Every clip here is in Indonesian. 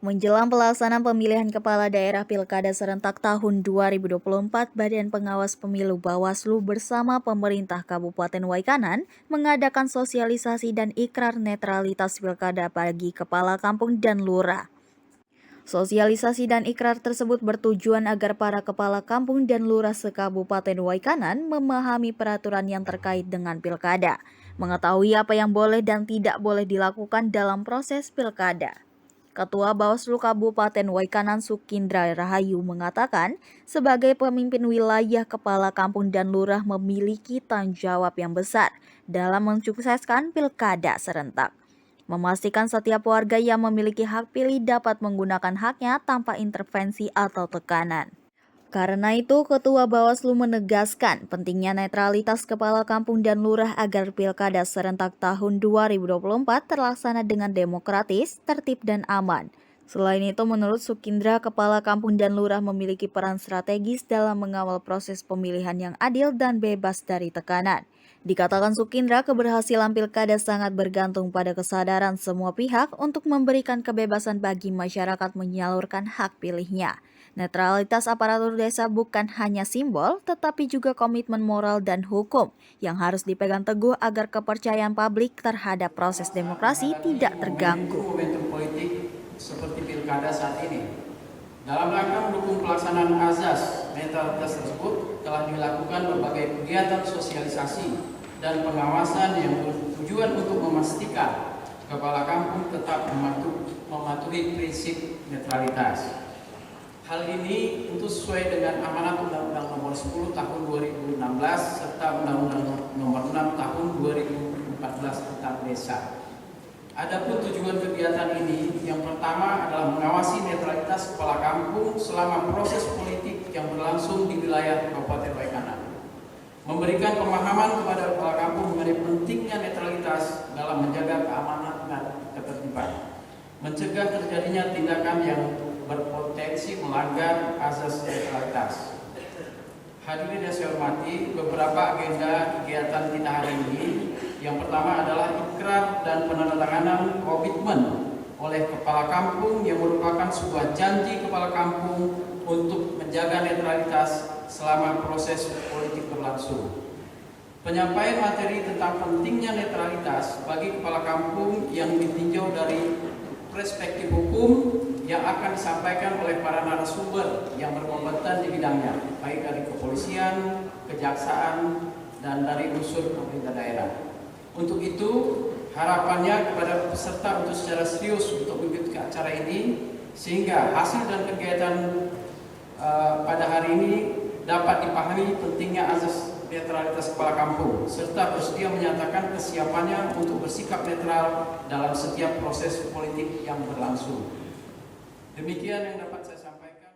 Menjelang pelaksanaan pemilihan kepala daerah Pilkada serentak tahun 2024, Badan Pengawas Pemilu Bawaslu bersama pemerintah Kabupaten Waikanan mengadakan sosialisasi dan ikrar netralitas pilkada bagi kepala kampung dan lurah. Sosialisasi dan ikrar tersebut bertujuan agar para kepala kampung dan lurah se-Kabupaten Waikanan memahami peraturan yang terkait dengan pilkada, mengetahui apa yang boleh dan tidak boleh dilakukan dalam proses pilkada. Ketua Bawaslu Kabupaten Waikanan Sukindra Rahayu mengatakan, sebagai pemimpin wilayah, kepala kampung dan lurah memiliki tanggung jawab yang besar dalam mensukseskan pilkada serentak. Memastikan setiap warga yang memiliki hak pilih dapat menggunakan haknya tanpa intervensi atau tekanan. Karena itu, Ketua Bawaslu menegaskan pentingnya netralitas kepala kampung dan lurah agar pilkada serentak tahun 2024 terlaksana dengan demokratis, tertib, dan aman. Selain itu, menurut Sukindra, kepala kampung dan lurah memiliki peran strategis dalam mengawal proses pemilihan yang adil dan bebas dari tekanan. Dikatakan Sukindra, keberhasilan pilkada sangat bergantung pada kesadaran semua pihak untuk memberikan kebebasan bagi masyarakat menyalurkan hak pilihnya. Netralitas aparatur desa bukan hanya simbol, tetapi juga komitmen moral dan hukum yang harus dipegang teguh agar kepercayaan publik terhadap proses demokrasi tidak terganggu. Momentum politik seperti pilkada saat ini. Dalam rangka mendukung pelaksanaan azas netralitas tersebut, telah dilakukan berbagai kegiatan sosialisasi dan pengawasan yang bertujuan untuk memastikan kepala kampung tetap mematuhi prinsip netralitas. Hal ini tentu sesuai dengan amanat Undang-Undang Nomor 10 Tahun 2016 serta Undang-Undang Nomor 6 Tahun 2014 tentang Desa. Adapun tujuan kegiatan ini, yang pertama adalah mengawasi netralitas kepala kampung selama proses politik yang berlangsung di wilayah Kabupaten Waikanan. Memberikan pemahaman kepada kepala kampung mengenai pentingnya netralitas dalam menjaga keamanan dan ketertiban, mencegah terjadinya tindakan yang berpotensi melanggar azas netralitas. Hadirin yang saya hormati, beberapa agenda kegiatan kita hari ini. Yang pertama adalah ikrar dan penandatanganan komitmen oleh kepala kampung yang merupakan sebuah janji kepala kampung untuk menjaga netralitas selama proses politik berlangsung. Penyampaian materi tentang pentingnya netralitas bagi kepala kampung yang ditinjau dari perspektif hukum yang akan disampaikan oleh para narasumber yang berkompeten di bidangnya, baik dari kepolisian, kejaksaan, dan dari unsur pemerintah daerah. Untuk itu, harapannya kepada peserta untuk secara serius untuk mengikuti acara ini, sehingga hasil dan kegiatan pada hari ini dapat dipahami pentingnya azas netralitas kepala kampung, serta bersedia menyatakan kesiapannya untuk bersikap netral dalam setiap proses politik yang berlangsung. Demikian yang dapat saya sampaikan.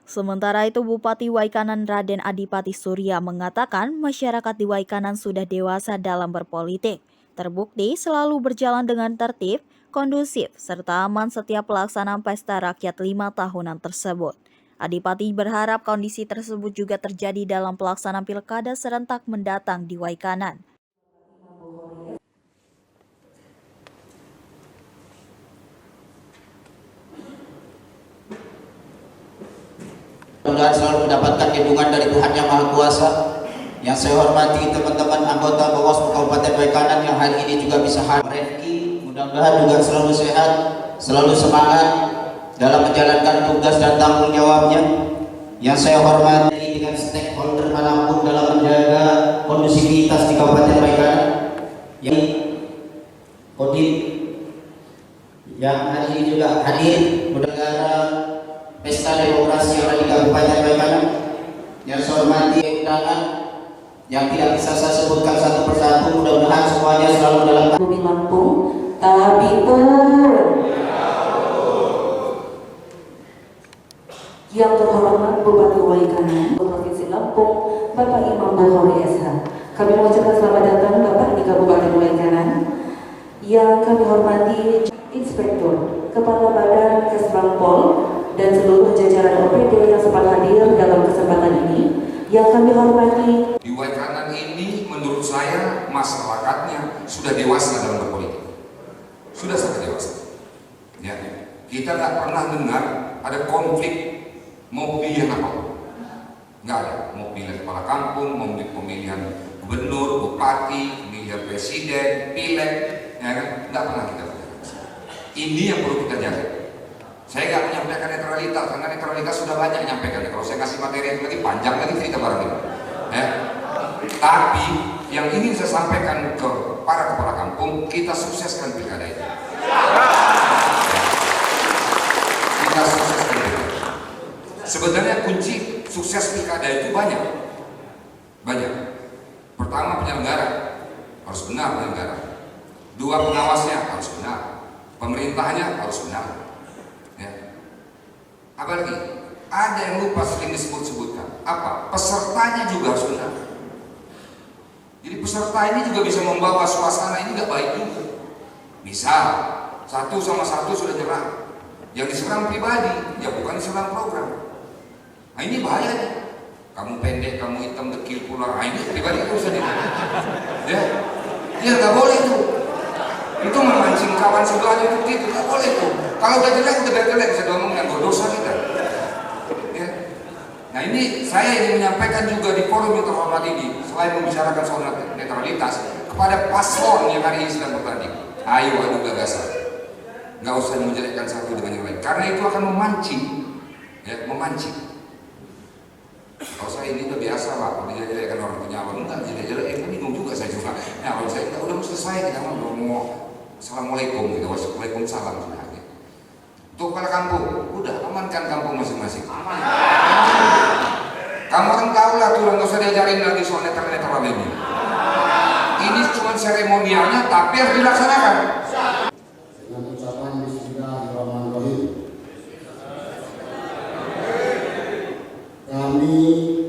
Sementara itu, Bupati Waikanan Raden Adipati Surya mengatakan masyarakat di Waikanan sudah dewasa dalam berpolitik. Terbukti selalu berjalan dengan tertib, kondusif, serta aman setiap pelaksanaan pesta rakyat 5 tahunan tersebut. Adipati berharap kondisi tersebut juga terjadi dalam pelaksanaan pilkada serentak mendatang di Waikanan. Mudah-mudahan selalu mendapatkan lindungan dari Tuhan Yang Maha Kuasa. Yang saya hormati teman-teman anggota Bawaslu Kabupaten Waikanan yang hari ini juga bisa hadir. Mudah-mudahan juga selalu sehat, selalu semangat dalam menjalankan tugas dan tanggung jawabnya. Yang saya hormati dengan stakeholder manapun dalam menjaga kondusivitas di Kabupaten Waikanan. Yang Kodim yang hari ini juga hadir mendengar pesta demokrasi yang ada di Kabupaten Waikanan. Yang saya hormati undangan yang tidak bisa saya sebutkan satu persatu, mudah-mudahan semuanya selalu dalam Bumi Lampung, Tabipun. Yang terhormat Bupati Waikanan, Provinsi Lampung, Bapak Imam Bohori SH. Kami mengucapkan selamat datang Bapak di Kabupaten Waikanan. Yang kami hormati Inspektur, Kepala Badan Kesbangpol, dan seluruh jajaran OPD yang sempat hadir dalam kesempatan ini. Yang kami hormati. Di Waikanan ini menurut saya masyarakatnya sudah dewasa dalam berpolitik. Sudah sangat dewasa. Ya. kita nggak pernah dengar ada konflik mau pilihan apa. Nggak ada, mau pilihan kepala kampung, mau pemilihan gubernur, bupati, pemilihan presiden, pileg, ya kan? Nggak pernah kita bicarakan. Ini yang perlu kita jaga. Saya nggak menyampaikan netralitas, karena netralitas sudah banyak menyampaikan. Kalau saya kasih materi yang lagi panjang lagi cerita barang ini. Tapi yang ingin saya sampaikan ke para kepala kampung, kita sukseskan pilkada ini. Kita sukseskan pilkada. Sebenarnya kunci sukses pilkada itu banyak. Pertama, penyelenggara harus benar penyelenggara. Dua, pengawasnya harus benar. Pemerintahnya harus benar. Ya. Apalagi ada yang lupa sering disebut-sebutkan. Apa? Pesertanya juga harus benar. Jadi peserta ini juga bisa membawa suasana ini nggak baik juga. Misal satu sama satu sudah nyerang, yang diserang pribadi, ya bukan diserang program. Nah ini bahaya nih. Kamu pendek, kamu hitam, dekil, pular. Nah ini pribadi itu bisa ya, dia nggak boleh tuh. Itu memancing kawan sebelahnya itu nggak boleh tuh. Kalau udah jelek bisa ngomong yang berdosa kita. Ya. Nah ini saya ingin menyampaikan juga di forum yang terhormat ini, selain membicarakan soal netralitas kepada paslon yang hari ini sedang bertanding. Ayo adu gagasan. Nggak usah menjelekkan satu dengan yang lain, karena itu akan memancing, ya, memancing. Kalau saya ini udah biasa lah, kalau jelek-jelekan orang penyalon, enggak jelek-jelek, bingung juga saya juga. Nah kalau saya udah selesai, kita mau assalamualaikum, gitu, waalaikumsalam sudah. Gitu. Untuk kepala kampung, udah amankan kampung masing-masing. Aman. Kamu orang tahu lah tuh, nggak usah diajarin lagi soal netral ini. Ini cuma seremonialnya, tapi harus dilaksanakan. Dengan ucapan Bismillahirrahmanirrahim, kami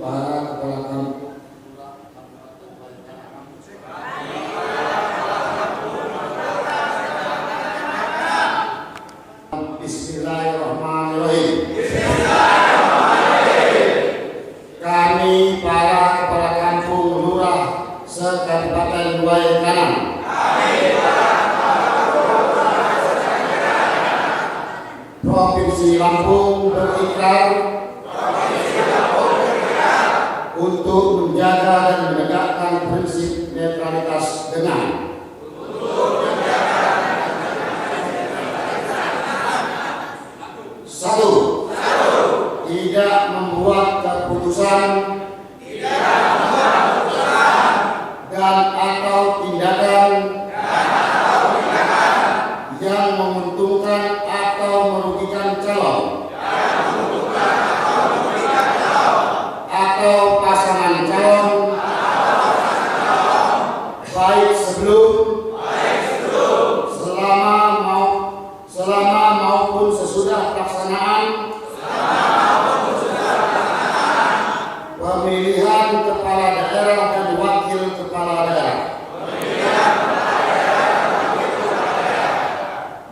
para kepala kampung Bismillahirrahmanirrahim. Kami para kepala kampung lurah se-Kabupaten Waikanan Provinsi Lampung berikrar untuk menjaga dan menegakkan prinsip netralitas dengan satu, tidak membuat keputusan dan atau tindakan yang menguntungkan atau merugikan calon atau pasangan calon, baik sebelum, selama maupun sesudah pelaksanaan pemilihan kepala daerah dan wakil kepala daerah.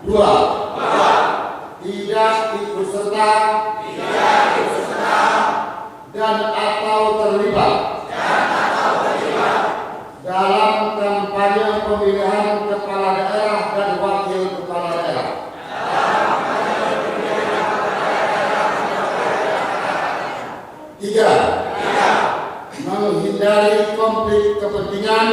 Dua, tidak ikut serta dan atau terlibat dalam kampanye pemilihan kepala daerah dan wakil kepala daerah. Tiga, menghindari konflik kepentingan,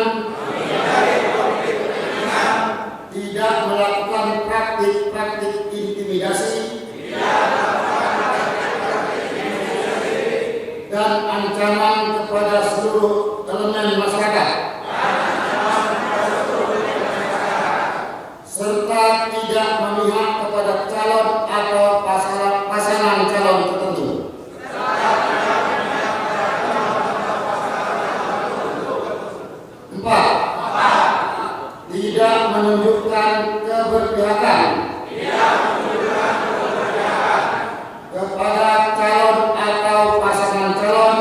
tidak melakukan praktik-praktik intimidasi dan ancaman kepada seluruh elemen masyarakat, serta tidak memihak kepada calon atau pasangan calon tertentu. Empat, tidak menunjukkan keberpihakan kepada calon atau pasangan calon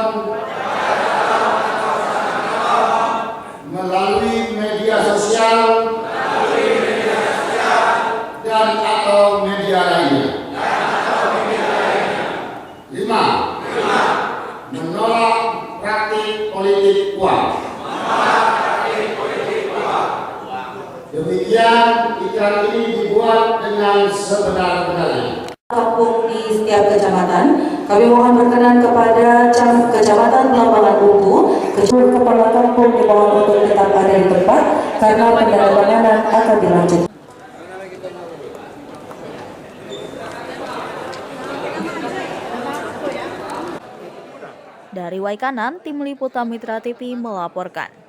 melalui media sosial dan atau media lainnya. Lima, menolak praktik politik uang. Demikian pastikan ikan ini dibuat dengan sebenar-benarnya. Kampung di setiap kecamatan, kami mohon berkenan kepada Kecamatan Belambangan Ungu, Kepala Kampung dimohon untuk tetap ada di tempat karena penandatanganan akan dilanjutkan. Dari Waikanan, Tim Liputan Mitra TV melaporkan.